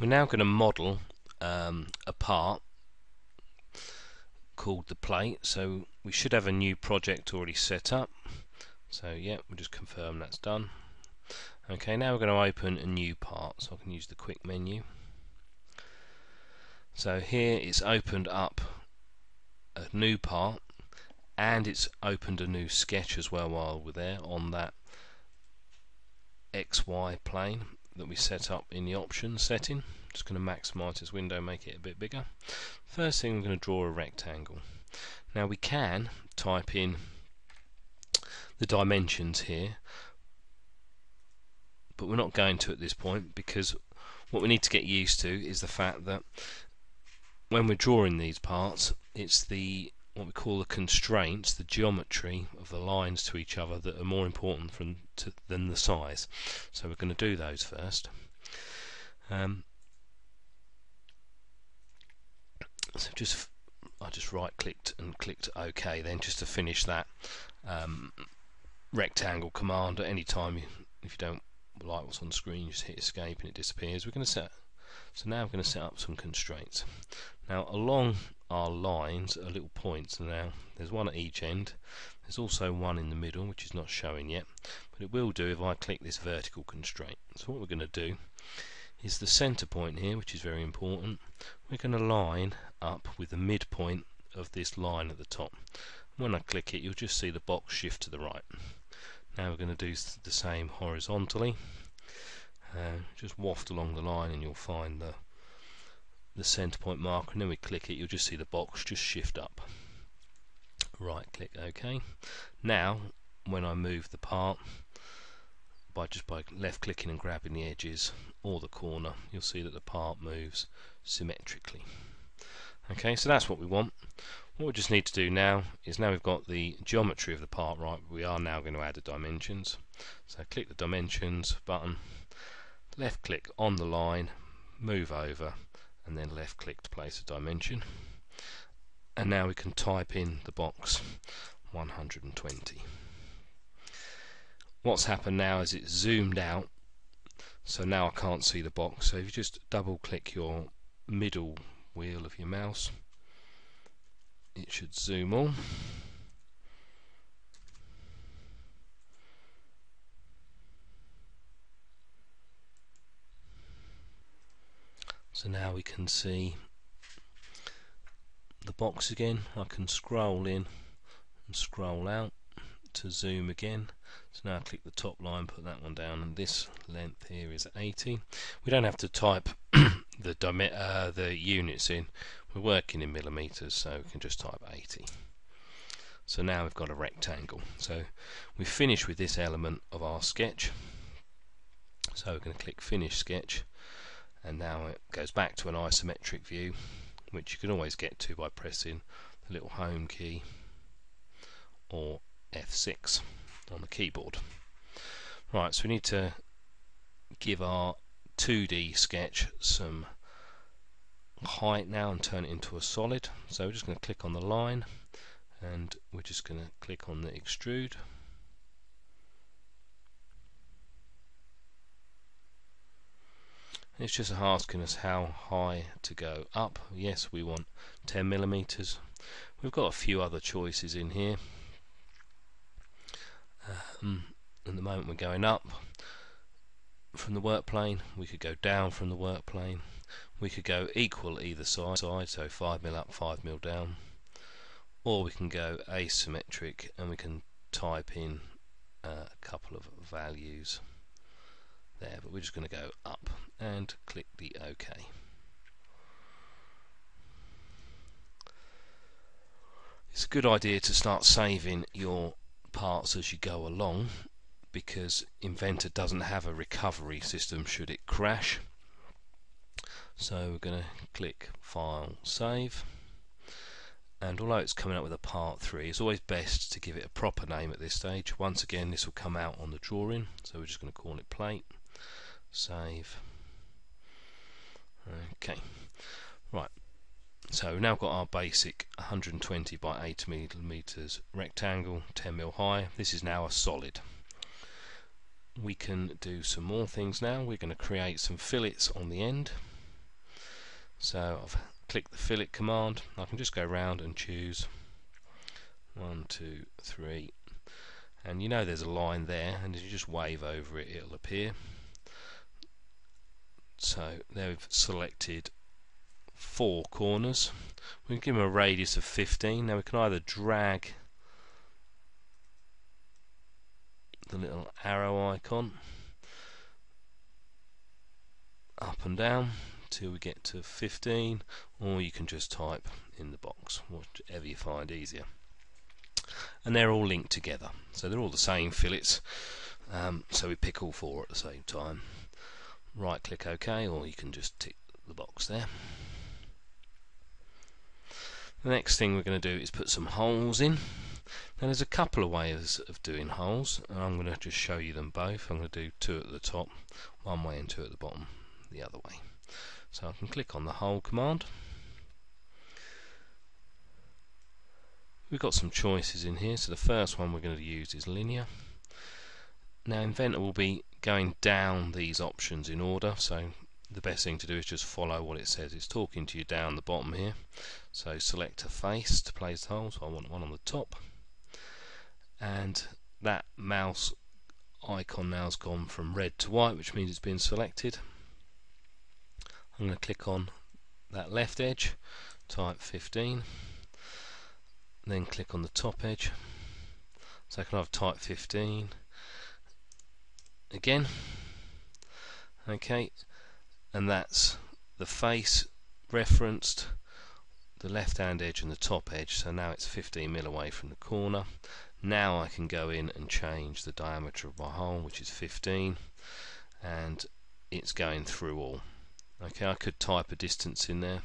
We're now going to model a part called the plate, so we should have a new project already set up. So yeah, we'll just confirm that's done. Okay, now we're going to open a new part, so I can use the quick menu. So here it's opened up a new part, and it's opened a new sketch as well while we're there on that XY plane that we set up in the options setting. Just going to maximize this window, make it a bit bigger. First thing, we're going to draw a rectangle. Now we can type in the dimensions here, but we're not going to at this point, because what we need to get used to is the fact that when we're drawing these parts, it's what we call the constraints, the geometry of the lines to each other, that are more important than the size. So we're going to do those first. So I just right clicked and clicked OK then, just to finish that rectangle command. At any time, if you don't like what's on the screen, you just hit escape and it disappears. We're going to so now I'm going to set up some constraints. Now along our lines are little points. Now there's one at each end, there's also one in the middle which is not showing yet, but it will do if I click this vertical constraint. So what we're going to do is the center point here, which is very important. We're going to line up with the midpoint of this line at the top. When I click it, you'll just see the box shift to the right. Now we're going to do the same horizontally. Just waft along the line and you'll find the center point marker, and then we click it, you'll just see the box just shift up. Right click OK. Now when I move the part by left clicking and grabbing the edges or the corner, you'll see that the part moves symmetrically. Okay, so that's what we want. What we just need to do now is, now we've got the geometry of the part right, we are now going to add the dimensions. So click the dimensions button, left click on the line, move over, and then left click to place a dimension. And now we can type in the box 120. What's happened now is it's zoomed out, so now I can't see the box. So if you just double click your middle wheel of your mouse, it should zoom all. So now we can see the box again. I can scroll in and scroll out to zoom again. So now I click the top line, put that one down, and this length here is 80. We don't have to type the units in. We're working in millimeters, so we can just type 80. So now we've got a rectangle. So we finish with this element of our sketch. So we're going to click Finish Sketch, and now it goes back to an isometric view, which you can always get to by pressing the little home key or F6 on the keyboard. Right, so we need to give our 2D sketch some height now and turn it into a solid. So we're just going to click on the line, and we're just going to click on the extrude. It's just asking us how high to go up. Yes, we want 10 millimeters. We've got a few other choices in here. At the moment we're going up from the work plane. We could go down from the work plane. We could go equal either side, so 5mm up, 5mm down. Or we can go asymmetric, and we can type in a couple of values there, but we're just going to go up and click the OK. It's a good idea to start saving your parts as you go along, because Inventor doesn't have a recovery system should it crash. So we're going to click File, Save, and although it's coming up with a part 3, it's always best to give it a proper name at this stage. Once again, this will come out on the drawing, so we're just going to call it Plate. Save. Okay, right, so we've now got our basic 120 by 80mm rectangle, 10mm high. This is now a solid. We can do some more things now. We're going to create some fillets on the end. So I've clicked the fillet command. I can just go round and choose 1, 2, 3, and you know there's a line there, and as you just wave over it, it'll appear. So there we've selected 4 corners. We can give them a radius of 15. Now we can either drag the little arrow icon up and down till we get to 15, or you can just type in the box, whatever you find easier. And they're all linked together, so they're all the same fillets, so we pick all 4 at the same time. Right click OK, or you can just tick the box there. The next thing we're going to do is put some holes in. Now there's a couple of ways of doing holes, and I'm going to just show you them both. I'm going to do 2 at the top one way and 2 at the bottom the other way. So I can click on the hole command. We've got some choices in here, so the first one we're going to use is linear. Now Inventor will be going down these options in order, so the best thing to do is just follow what it says. It's talking to you down the bottom here. So select a face to place the hole, so I want one on the top, and that mouse icon now has gone from red to white, which means it's been selected. I'm going to click on that left edge, type 15, then click on the top edge, so I can have type 15 again. Okay, and that's the face referenced, the left hand edge and the top edge, so now it's 15mm away from the corner. Now I can go in and change the diameter of my hole, which is 15, and it's going through all. Okay, I could type a distance in there,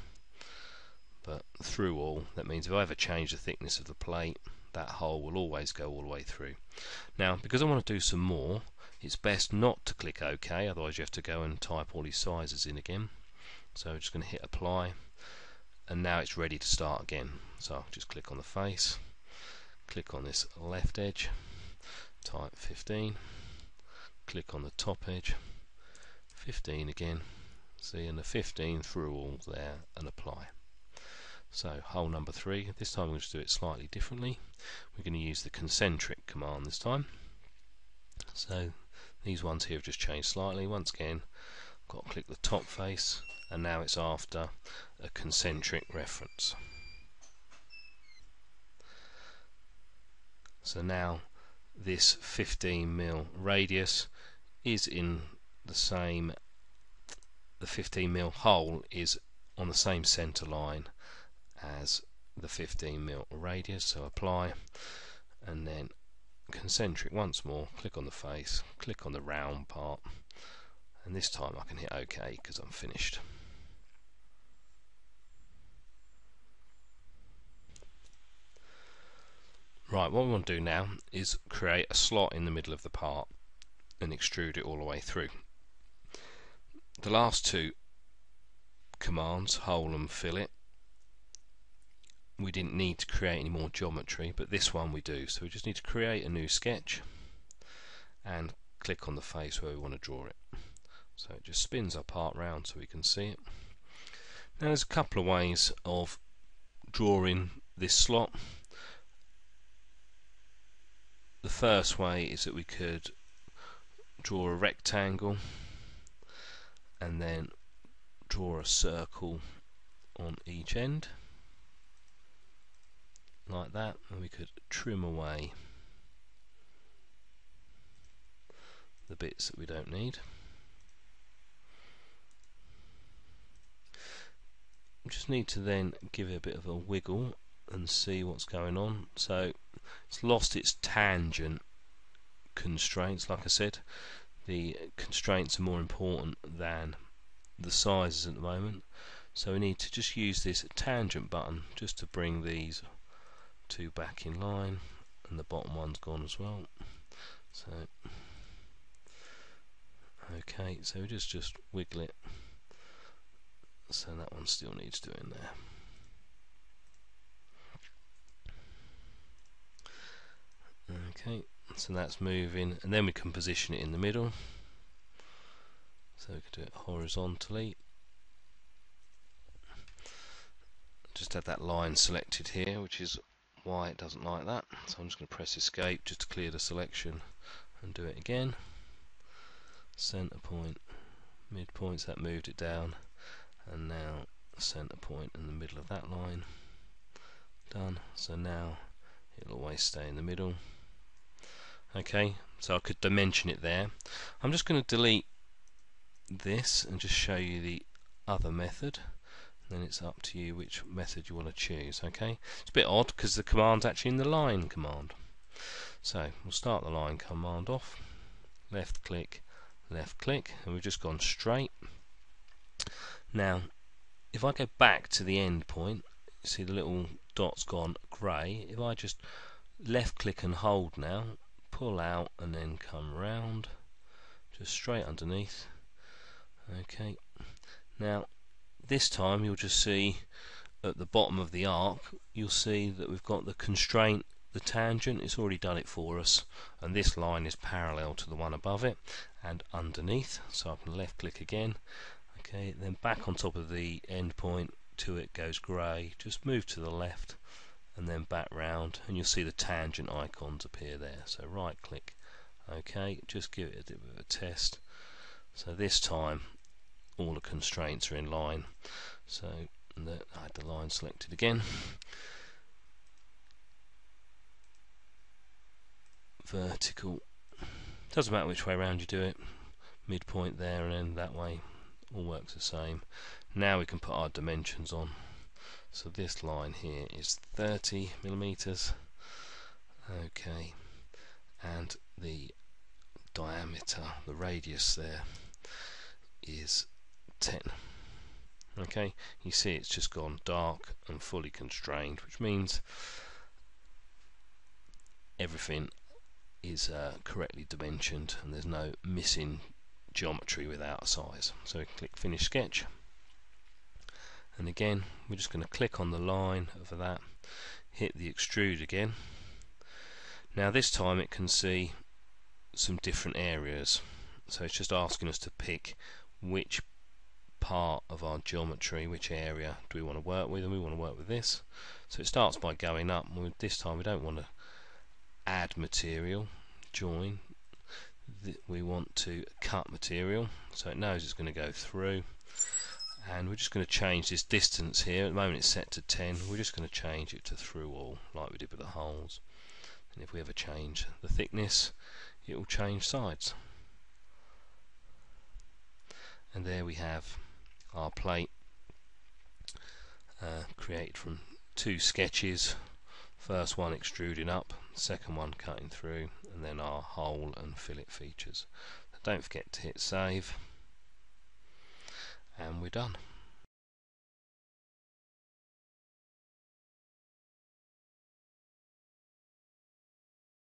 but through all, that means if I ever change the thickness of the plate, that hole will always go all the way through. Now, because I want to do some more, it's best not to click OK, otherwise you have to go and type all these sizes in again. So I'm just going to hit apply, and now it's ready to start again. So I'll just click on the face, click on this left edge, type 15, click on the top edge, 15 again, see, and the 15 through all there, and apply. So hole number 3, this time we'll just do it slightly differently. We're going to use the concentric command this time. So these ones here have just changed slightly. Once again, got to click the top face, and now it's after a concentric reference. So now this 15mm radius is in the same, the 15mm hole is on the same center line as the 15mm radius, so apply, and then concentric once more, click on the face, click on the round part, and this time I can hit OK because I'm finished. Right, what we want to do now is create a slot in the middle of the part and extrude it all the way through. The last 2 commands, hole and fillet, we didn't need to create any more geometry, but this one we do. So we just need to create a new sketch and click on the face where we want to draw it. So it just spins our part round so we can see it. Now there's a couple of ways of drawing this slot. The first way is that we could draw a rectangle and then draw a circle on each end like that, and we could trim away the bits that we don't need. We just need to then give it a bit of a wiggle and see what's going on. So it's lost its tangent constraints. Like I said, the constraints are more important than the sizes at the moment, so we need to just use this tangent button just to bring these 2 back in line, and the bottom one's gone as well. So okay, so we just wiggle it, so that one still needs doing there. Okay, so that's moving, and then we can position it in the middle. So we can do it horizontally. to have that line selected here, which is why it doesn't like that. So I'm just going to press escape just to clear the selection and do it again. Center point, midpoints, that moved it down, and now center point in the middle of that line. Done. So now it'll always stay in the middle. Okay, so I could dimension it there. I'm just going to delete this and just show you the other method. Then it's up to you which method you want to choose. Okay, it's a bit odd because the command's actually in the line command. So we'll start the line command off. Left click, and we've just gone straight. Now, if I go back to the end point, you see the little dot's gone grey. If I just left click and hold now, pull out and then come round, just straight underneath. Okay, now this time you'll just see at the bottom of the arc, you'll see that we've got the constraint, the tangent. It's already done it for us, and this line is parallel to the one above it and underneath. So I can left click again. Okay, then back on top of the end point till it goes grey, just move to the left and then back round, and you'll see the tangent icons appear there. So right click, okay, just give it a bit of a test. So this time all the constraints are in line. So I had the line selected again. Vertical, doesn't matter which way around you do it, midpoint there and then that way, all works the same. Now we can put our dimensions on. So this line here is 30 millimeters. Okay, and the diameter, the radius there is 10. Okay, you see it's just gone dark and fully constrained, which means everything is correctly dimensioned and there's no missing geometry without a size. So we can click finish sketch, and again we're just going to click on the line over that, hit the extrude again. Now this time it can see some different areas, so it's just asking us to pick which part of our geometry, which area do we want to work with, and we want to work with this. So it starts by going up, and this time we don't want to add material, join, we want to cut material, so it knows it's going to go through, and we're just going to change this distance here. At the moment it's set to 10, we're just going to change it to through all, like we did with the holes. And if we ever change the thickness, it will change sides. And there we have our plate created from two sketches. First one extruding up, second one cutting through, and then our hole and fillet features. Don't forget to hit save, and we're done.